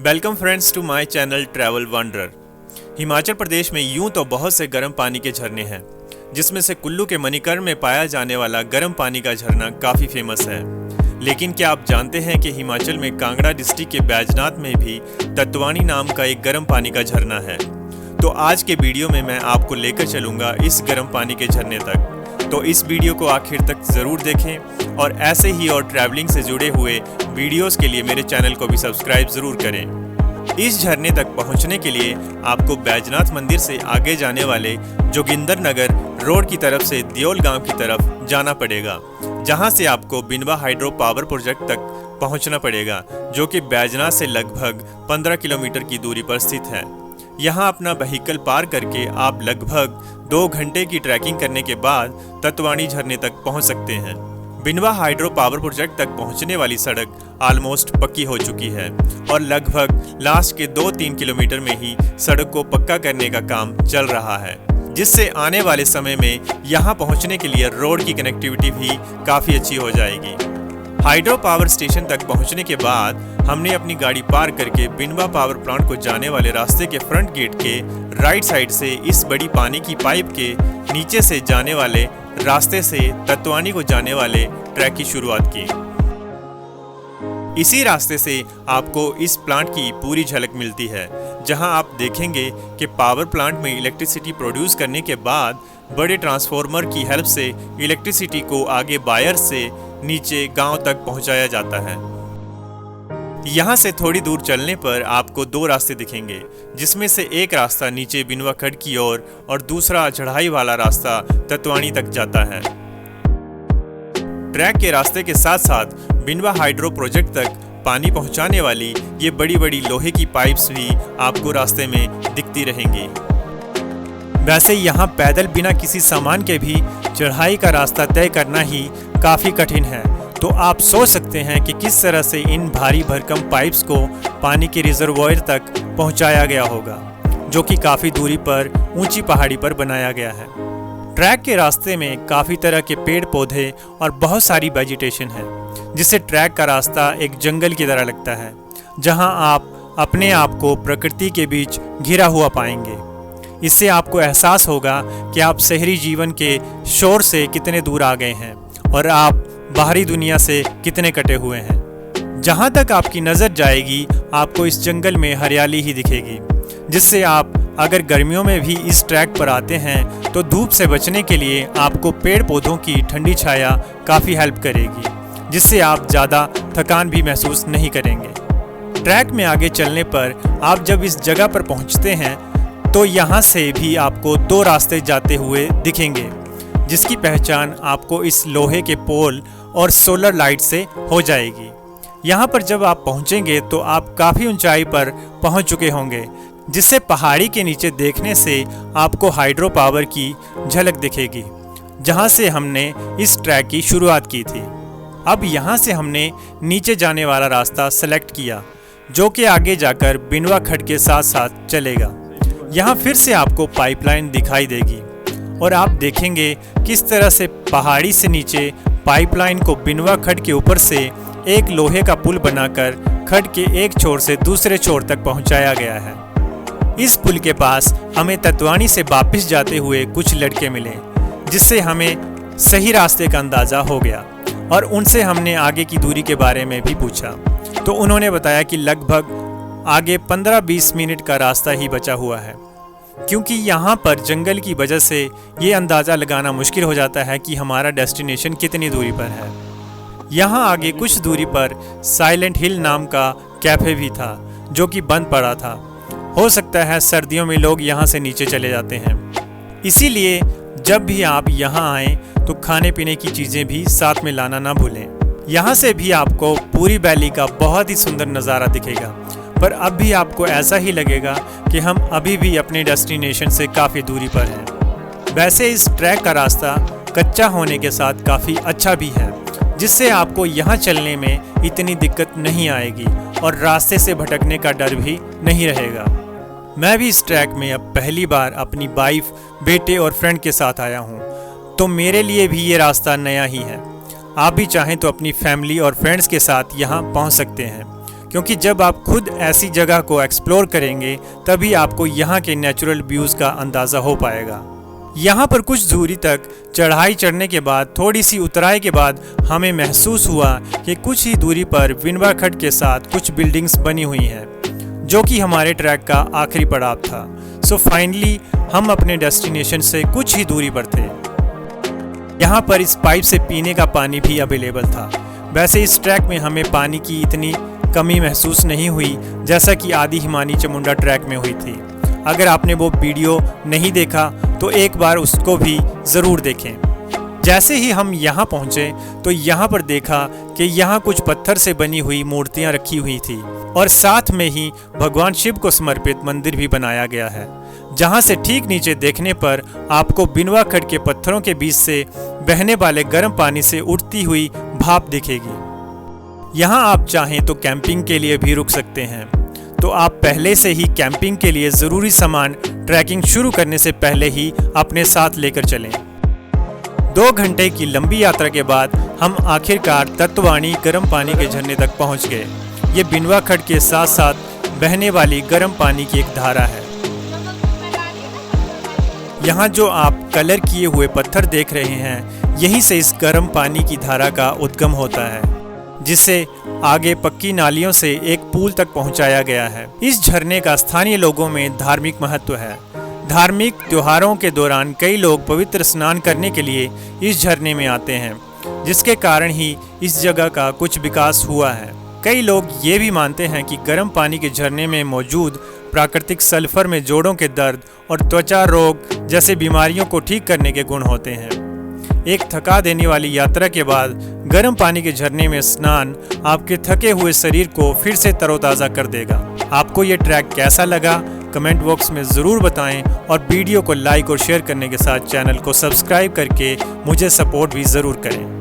Welcome friends to my channel travel wonder. Himachal Pradesh में यूं तो बहुत से गर्म पानी के झरने हैं, जिसमें से कुल्लू के मणिकर्ण में पाया जाने वाला गर्म पानी का झरना काफ़ी फेमस है। लेकिन क्या आप जानते हैं कि हिमाचल में कांगड़ा डिस्ट्रिक्ट के बैजनाथ में भी तत्वानी नाम का एक गर्म पानी का झरना है। तो आज के वीडियो में मैं आपको लेकर चलूँगा इस गर्म पानी के झरने तक। तो इस वीडियो को आखिर तक ज़रूर देखें और ऐसे ही और ट्रैवलिंग से जुड़े हुए वीडियोस के लिए मेरे चैनल को भी सब्सक्राइब ज़रूर करें। इस झरने तक पहुंचने के लिए आपको बैजनाथ मंदिर से आगे जाने वाले जोगिंदर नगर रोड की तरफ से दियोल गांव की तरफ जाना पड़ेगा, जहां से आपको बिनवा हाइड्रो पावर प्रोजेक्ट तक पहुंचना पड़ेगा, जो कि बैजनाथ से लगभग 15 किलोमीटर की दूरी पर स्थित है। यहाँ अपना व्हीकल पार करके आप लगभग 2 घंटे की ट्रैकिंग करने के बाद तत्वानी झरने तक पहुँच सकते हैं। बिनवा हाइड्रो पावर प्रोजेक्ट तक पहुंचने वाली सड़क ऑलमोस्ट पक्की हो चुकी है और लगभग लास्ट के 2-3 किलोमीटर में ही सड़क को पक्का करने का काम चल रहा है, जिससे आने वाले समय में यहां पहुंचने के लिए रोड की कनेक्टिविटी भी काफ़ी अच्छी हो जाएगी। हाइड्रो पावर स्टेशन तक पहुंचने के बाद हमने अपनी गाड़ी पार्क करके बिनवा पावर प्लांट को जाने वाले रास्ते के फ्रंट गेट के राइट साइड से इस बड़ी पानी की पाइप के नीचे से जाने वाले रास्ते से तत्वानी को जाने वाले ट्रैक की शुरुआत की। इसी रास्ते से आपको इस प्लांट की पूरी झलक मिलती है, जहां आप देखेंगे कि पावर प्लांट में इलेक्ट्रिसिटी प्रोड्यूस करने के बाद बड़े ट्रांसफार्मर की हेल्प से इलेक्ट्रिसिटी को आगे वायर से नीचे गांव तक पहुंचाया जाता है। यहाँ से थोड़ी दूर चलने पर आपको 2 रास्ते दिखेंगे, जिसमें से एक रास्ता नीचे बिनवा खड्ड की ओर और दूसरा चढ़ाई वाला रास्ता तत्वानी तक जाता है। ट्रैक के रास्ते के साथ साथ बिनवा हाइड्रो प्रोजेक्ट तक पानी पहुंचाने वाली ये बड़ी बड़ी लोहे की पाइप्स भी आपको रास्ते में दिखती रहेंगी। वैसे यहाँ पैदल बिना किसी सामान के भी चढ़ाई का रास्ता तय करना ही काफ़ी कठिन है, तो आप सोच सकते हैं कि किस तरह से इन भारी भरकम पाइप्स को पानी के रिजर्वॉयर तक पहुंचाया गया होगा, जो कि काफ़ी दूरी पर ऊंची पहाड़ी पर बनाया गया है। ट्रैक के रास्ते में काफ़ी तरह के पेड़ पौधे और बहुत सारी वेजिटेशन है, जिससे ट्रैक का रास्ता एक जंगल की तरह लगता है, जहां आप अपने आप को प्रकृति के बीच घिरा हुआ पाएंगे। इससे आपको एहसास होगा कि आप शहरी जीवन के शोर से कितने दूर आ गए हैं और आप बाहरी दुनिया से कितने कटे हुए हैं। जहां तक आपकी नज़र जाएगी आपको इस जंगल में हरियाली ही दिखेगी, जिससे आप अगर गर्मियों में भी इस ट्रैक पर आते हैं तो धूप से बचने के लिए आपको पेड़ पौधों की ठंडी छाया काफ़ी हेल्प करेगी, जिससे आप ज़्यादा थकान भी महसूस नहीं करेंगे। ट्रैक में आगे चलने पर आप जब इस जगह पर पहुंचते हैं तो यहाँ से भी आपको 2 रास्ते जाते हुए दिखेंगे, जिसकी पहचान आपको इस लोहे के पोल और सोलर लाइट से हो जाएगी। यहाँ पर जब आप पहुँचेंगे तो आप काफ़ी ऊंचाई पर पहुँच चुके होंगे, जिससे पहाड़ी के नीचे देखने से आपको हाइड्रो पावर की झलक दिखेगी, जहाँ से हमने इस ट्रैक की शुरुआत की थी। अब यहाँ से हमने नीचे जाने वाला रास्ता सेलेक्ट किया, जो कि आगे जाकर बिनवा खड्ड के साथ साथ चलेगा। यहाँ फिर से आपको पाइपलाइन दिखाई देगी और आप देखेंगे किस तरह से पहाड़ी से नीचे पाइपलाइन को बिनवा खड्ड के ऊपर से एक लोहे का पुल बनाकर खड्ड के एक छोर से दूसरे छोर तक पहुंचाया गया है। इस पुल के पास हमें तत्वानी से वापस जाते हुए कुछ लड़के मिले, जिससे हमें सही रास्ते का अंदाज़ा हो गया और उनसे हमने आगे की दूरी के बारे में भी पूछा, तो उन्होंने बताया कि लगभग आगे 15-20 मिनट का रास्ता ही बचा हुआ है, क्योंकि यहाँ पर जंगल की वजह से ये अंदाज़ा लगाना मुश्किल हो जाता है कि हमारा डेस्टिनेशन कितनी दूरी पर है। यहाँ आगे कुछ दूरी पर साइलेंट हिल नाम का कैफ़े भी था, जो कि बंद पड़ा था। हो सकता है सर्दियों में लोग यहाँ से नीचे चले जाते हैं, इसीलिए जब भी आप यहाँ आएँ तो खाने पीने की चीज़ें भी साथ में लाना ना भूलें। यहाँ से भी आपको पूरी वैली का बहुत ही सुंदर नज़ारा दिखेगा, पर अब भी आपको ऐसा ही लगेगा कि हम अभी भी अपने डेस्टिनेशन से काफ़ी दूरी पर हैं। वैसे इस ट्रैक का रास्ता कच्चा होने के साथ काफ़ी अच्छा भी है, जिससे आपको यहाँ चलने में इतनी दिक्कत नहीं आएगी और रास्ते से भटकने का डर भी नहीं रहेगा। मैं भी इस ट्रैक में अब पहली बार अपनी वाइफ, बेटे और फ्रेंड के साथ आया हूँ, तो मेरे लिए भी ये रास्ता नया ही है। आप भी चाहें तो अपनी फैमिली और फ्रेंड्स के साथ यहाँ पहुँच सकते हैं, क्योंकि जब आप खुद ऐसी जगह को एक्सप्लोर करेंगे तभी आपको यहाँ के नेचुरल व्यूज़ का अंदाज़ा हो पाएगा। यहाँ पर कुछ दूरी तक चढ़ाई चढ़ने के बाद थोड़ी सी उतराई के बाद हमें महसूस हुआ कि कुछ ही दूरी पर विंडवा खड्ड के साथ कुछ बिल्डिंग्स बनी हुई हैं, जो कि हमारे ट्रैक का आखिरी पड़ाव था। सो फाइनली हम अपने डेस्टिनेशन से कुछ ही दूरी पर थे। यहाँ पर इस पाइप से पीने का पानी भी अवेलेबल था। वैसे इस ट्रैक में हमें पानी की इतनी कमी महसूस नहीं हुई जैसा कि आदि हिमानी चामुंडा ट्रैक में हुई थी। अगर आपने वो वीडियो नहीं देखा तो एक बार उसको भी ज़रूर देखें। जैसे ही हम यहाँ पहुँचे तो यहाँ पर देखा कि यहाँ कुछ पत्थर से बनी हुई मूर्तियाँ रखी हुई थी और साथ में ही भगवान शिव को समर्पित मंदिर भी बनाया गया है, जहाँ से ठीक नीचे देखने पर आपको बिनवा खड्ड के पत्थरों के बीच से बहने वाले गर्म पानी से उठती हुई भाप दिखेगी। यहाँ आप चाहें तो कैंपिंग के लिए भी रुक सकते हैं, तो आप पहले से ही कैंपिंग के लिए ज़रूरी सामान ट्रैकिंग शुरू करने से पहले ही अपने साथ लेकर चलें। 2 घंटे की लंबी यात्रा के बाद हम आखिरकार तत्वाणी गर्म पानी के झरने तक पहुंच गए। ये बिनवा खड्ड के साथ साथ बहने वाली गर्म पानी की एक धारा है। यहाँ जो आप कलर किए हुए पत्थर देख रहे हैं, यहीं से इस गर्म पानी की धारा का उद्गम होता है, जिसे आगे पक्की नालियों से एक पुल तक पहुंचाया गया है। इस झरने का स्थानीय लोगों में धार्मिक महत्व है। धार्मिक त्योहारों के दौरान कई लोग पवित्र स्नान करने के लिए इस झरने में आते हैं, जिसके कारण ही इस जगह का कुछ विकास हुआ है। कई लोग ये भी मानते हैं कि गर्म पानी के झरने में मौजूद प्राकृतिक सल्फर में जोड़ों के दर्द और त्वचा रोग जैसे बीमारियों को ठीक करने के गुण होते हैं। एक थका देने वाली यात्रा के बाद गर्म पानी के झरने में स्नान आपके थके हुए शरीर को फिर से तरोताज़ा कर देगा। आपको ये ट्रैक कैसा लगा कमेंट बॉक्स में ज़रूर बताएं और वीडियो को लाइक और शेयर करने के साथ चैनल को सब्सक्राइब करके मुझे सपोर्ट भी ज़रूर करें।